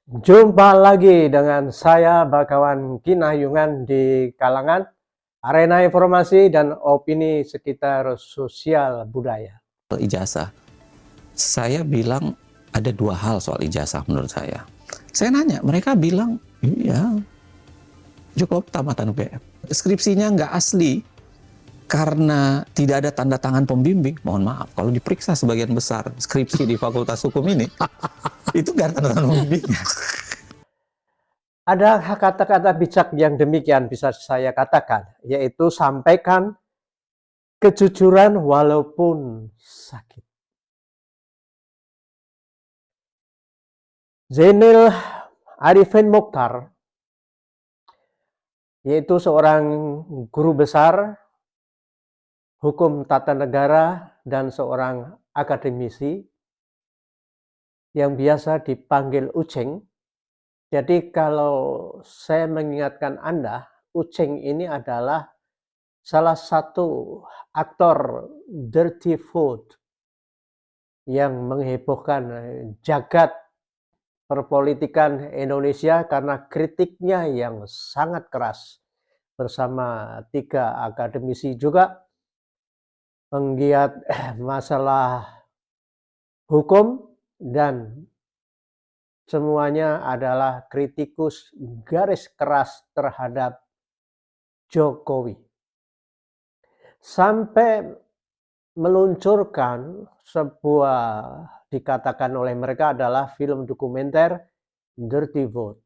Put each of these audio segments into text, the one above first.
Jumpa lagi dengan saya Bakawan Kinayungan di kalangan arena informasi dan opini sekitar sosial budaya. Ijazah, saya bilang ada dua hal soal ijazah menurut saya. Saya nanya, mereka bilang, iya, Jokowi tamatan UGM. Skripsinya nggak asli karena tidak ada tanda tangan pembimbing. Mohon maaf, kalau diperiksa sebagian besar skripsi di Fakultas Hukum ini, itu nggak ada tanda tangan pembimbingnya. Ada kata-kata bijak yang demikian bisa saya katakan, yaitu sampaikan kejujuran walaupun sakit. Zainil Arifin Mokhtar, yaitu seorang guru besar hukum tata negara dan seorang akademisi yang biasa dipanggil Uceng. Jadi kalau saya mengingatkan Anda, Uceng ini adalah salah satu aktor dirty food yang menghebohkan jagat perpolitikan Indonesia karena kritiknya yang sangat keras bersama 3 akademisi juga penggiat masalah hukum dan semuanya adalah kritikus garis keras terhadap Jokowi. Sampai meluncurkan sebuah dikatakan oleh mereka adalah film dokumenter Dirty Vote.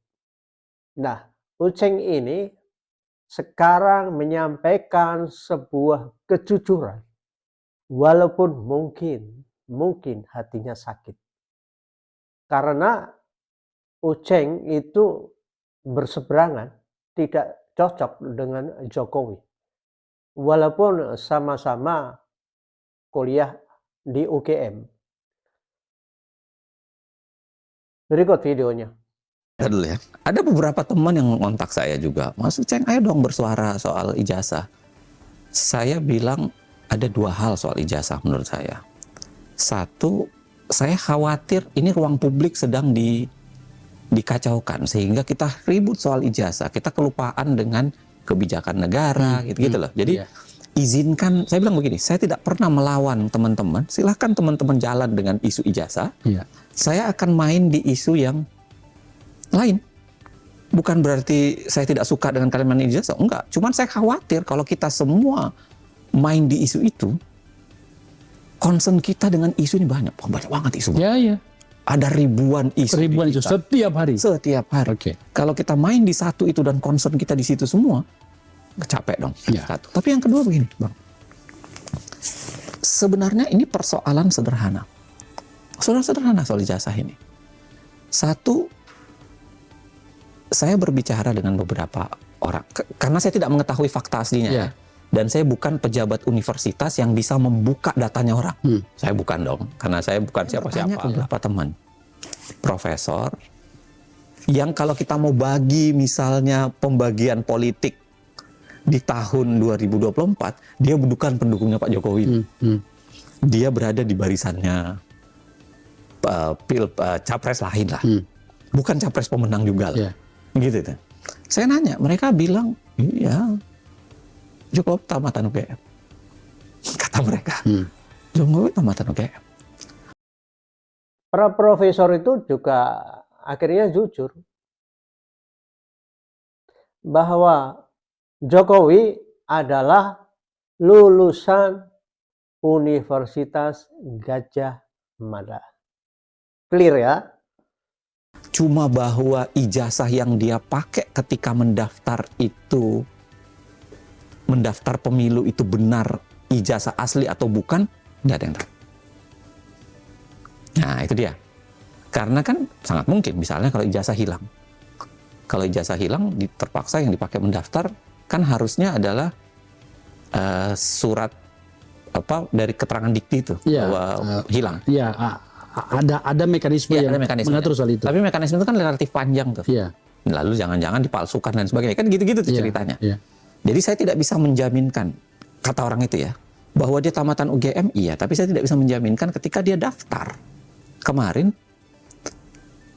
Nah, Uceng ini sekarang menyampaikan sebuah kejujuran walaupun mungkin hatinya sakit. Karena Uceng itu berseberangan, tidak cocok dengan Jokowi. Walaupun sama-sama kuliah di UGM. Berikut videonya. Dulu ya. Ada beberapa teman yang ngontak saya juga, Mas Uceng, ayo dong bersuara soal ijazah. Saya bilang ada dua hal soal ijazah menurut saya. Satu, saya khawatir ini ruang publik sedang dikacaukan sehingga kita ribut soal ijazah, kita kelupaan dengan kebijakan negara, gitu-gitu loh. Jadi izinkan, saya bilang begini, saya tidak pernah melawan teman-teman, silahkan teman-teman jalan dengan isu ijazah, saya akan main di isu yang lain. Bukan berarti saya tidak suka dengan kalian main ijazah, enggak. Cuman saya khawatir kalau kita semua main di isu itu, concern kita dengan isu ini banyak banget isu. Ada ribuan isu. Ribuan isu setiap hari. Setiap hari. Oke. Kalau kita main di satu itu dan concern kita di situ semua, capek dong. Satu. Tapi yang kedua begini, Bang. Sebenarnya ini persoalan sederhana. Sederhana soal ijazah ini. Satu, saya berbicara dengan beberapa orang karena saya tidak mengetahui fakta aslinya. Dan saya bukan pejabat universitas yang bisa membuka datanya orang. Saya bukan dong, karena saya bukan siapa-siapa. Beberapa teman, profesor, yang kalau kita mau bagi misalnya pembagian politik di tahun 2024, dia bukan pendukungnya Pak Jokowi. Dia berada di barisannya capres lain lah. Bukan capres pemenang juga lah. Gitu. Saya nanya, mereka bilang, iya, Jokowi tamatan UGM. Kata mereka, Jokowi tamatan UGM. Para profesor itu juga akhirnya jujur bahwa Jokowi adalah lulusan Universitas Gadjah Mada. Clear ya? Cuma bahwa ijazah yang dia pakai ketika mendaftar itu, mendaftar pemilu itu benar ijazah asli atau bukan, nggak ada yang tahu. Nah itu dia. Karena kan sangat mungkin misalnya kalau ijazah hilang. Kalau ijazah hilang, terpaksa yang dipakai mendaftar kan harusnya adalah surat apa dari keterangan dikti itu bahwa hilang. Ada mekanisme yang mengatur soal itu. Tapi mekanisme itu kan relatif panjang tuh. Lalu jangan-jangan dipalsukan dan sebagainya. Kan gitu-gitu tuh ceritanya. Jadi saya tidak bisa menjaminkan, kata orang itu ya, bahwa dia tamatan UGM, iya. Tapi saya tidak bisa menjaminkan ketika dia daftar kemarin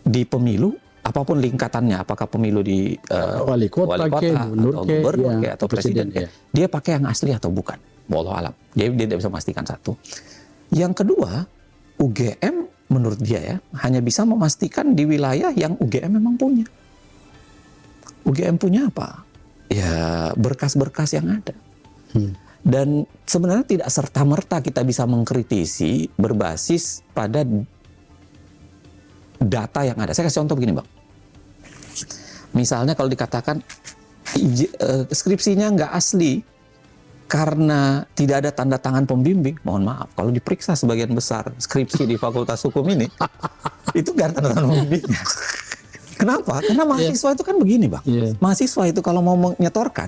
di pemilu, apapun lingkatannya, apakah pemilu di wali kota, atau gubernur atau presiden, ya. dia pakai yang asli atau bukan. Wallahu alam. Dia tidak bisa memastikan satu. Yang kedua, UGM menurut dia ya hanya bisa memastikan di wilayah yang UGM memang punya. UGM punya apa? Ya berkas-berkas yang ada. Dan sebenarnya tidak serta-merta kita bisa mengkritisi berbasis pada data yang ada. Saya kasih contoh begini, Bang. Misalnya kalau dikatakan skripsinya nggak asli karena tidak ada tanda tangan pembimbing, mohon maaf, kalau diperiksa sebagian besar skripsi di Fakultas Hukum ini, itu nggak ada tanda tangan pembimbingnya. Kenapa? Karena mahasiswa itu kan begini, Bang. Mahasiswa itu kalau mau menyetorkan,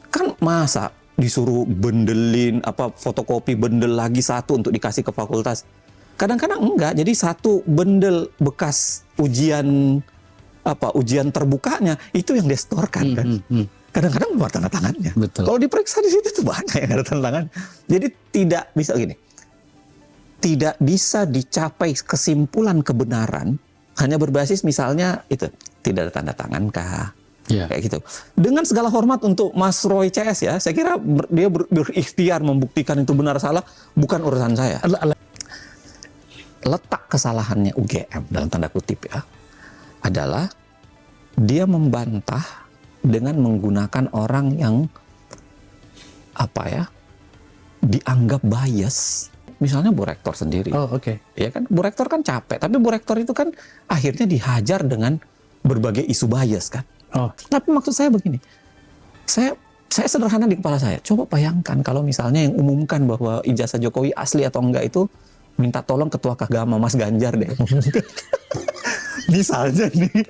kan masa disuruh bendelin, fotokopi bendel lagi satu untuk dikasih ke fakultas. Kadang-kadang enggak, jadi satu bendel bekas ujian terbukanya, itu yang disetorkan kan. Kadang-kadang belum ada tanda tangannya. Kalau diperiksa di situ tuh banyak yang ada tanda tangan. Jadi tidak bisa gini. Tidak bisa dicapai kesimpulan kebenaran hanya berbasis misalnya itu tidak ada tanda tangan kah? Kayak gitu. Dengan segala hormat untuk Mas Roy CS ya, saya kira dia berikhtiar membuktikan itu benar salah, bukan urusan saya. Letak kesalahannya UGM dalam tanda kutip ya, adalah dia membantah dengan menggunakan orang yang dianggap bias. Misalnya Bu Rektor sendiri. Ya kan, Bu Rektor kan capek, tapi Bu Rektor itu kan akhirnya dihajar dengan berbagai isu bias kan. Tapi maksud saya begini, saya sederhana di kepala saya. Coba bayangkan kalau misalnya yang umumkan bahwa ijazah Jokowi asli atau enggak itu minta tolong Ketua Kagama Mas Ganjar deh. Misalnya nih.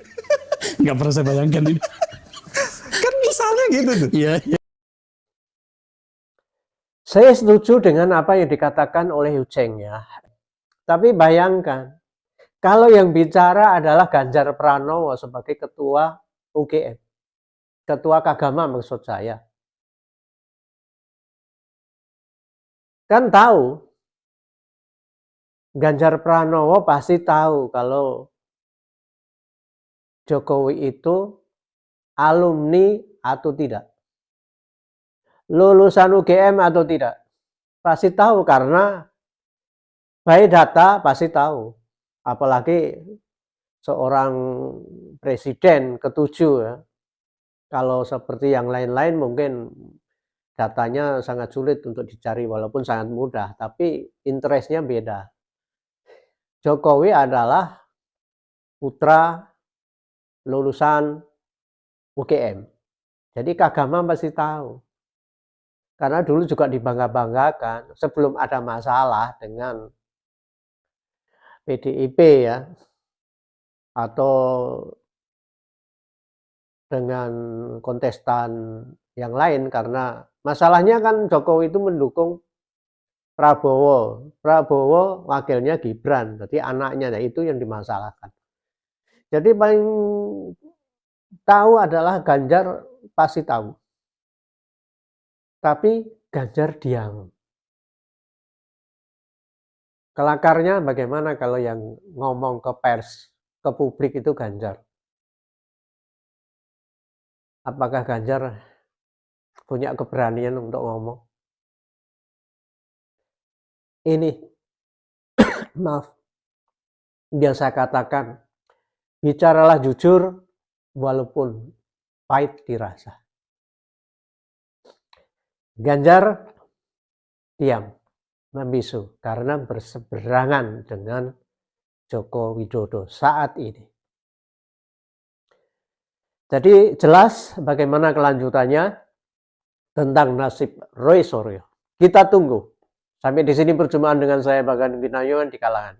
Nggak pernah saya bayangkan ini. Kan misalnya gitu tuh. Iya. Saya setuju dengan apa yang dikatakan oleh Uceng ya. Tapi bayangkan, kalau yang bicara adalah Ganjar Pranowo sebagai ketua UGM. Ketua Kagama maksud saya. Kan tahu, Ganjar Pranowo pasti tahu kalau Jokowi itu alumni atau tidak. Lulusan UGM atau tidak. Pasti tahu karena by data pasti tahu. Apalagi seorang presiden ketujuh ya. Kalau seperti yang lain-lain mungkin datanya sangat sulit untuk dicari walaupun sangat mudah. Tapi interestnya beda. Jokowi adalah putra lulusan UGM. Jadi Kagama pasti tahu. Karena dulu juga dibangga-banggakan sebelum ada masalah dengan PDIP ya. Atau dengan kontestan yang lain karena masalahnya kan Jokowi itu mendukung Prabowo. Prabowo wakilnya Gibran, jadi anaknya, nah itu yang dimasalahkan. Jadi paling tahu adalah Ganjar pasti tahu. Tapi Ganjar diam. Kelakarnya bagaimana kalau yang ngomong ke pers, ke publik itu Ganjar? Apakah Ganjar punya keberanian untuk ngomong? Ini, maaf, yang saya katakan, bicaralah jujur walaupun pahit dirasa. Ganjar diam, membisu karena berseberangan dengan Joko Widodo saat ini. Jadi jelas bagaimana kelanjutannya tentang nasib Roy Suryo. Kita tunggu. Sampai di sini perjumpaan dengan saya Bagan Ginayuan di Kalangan.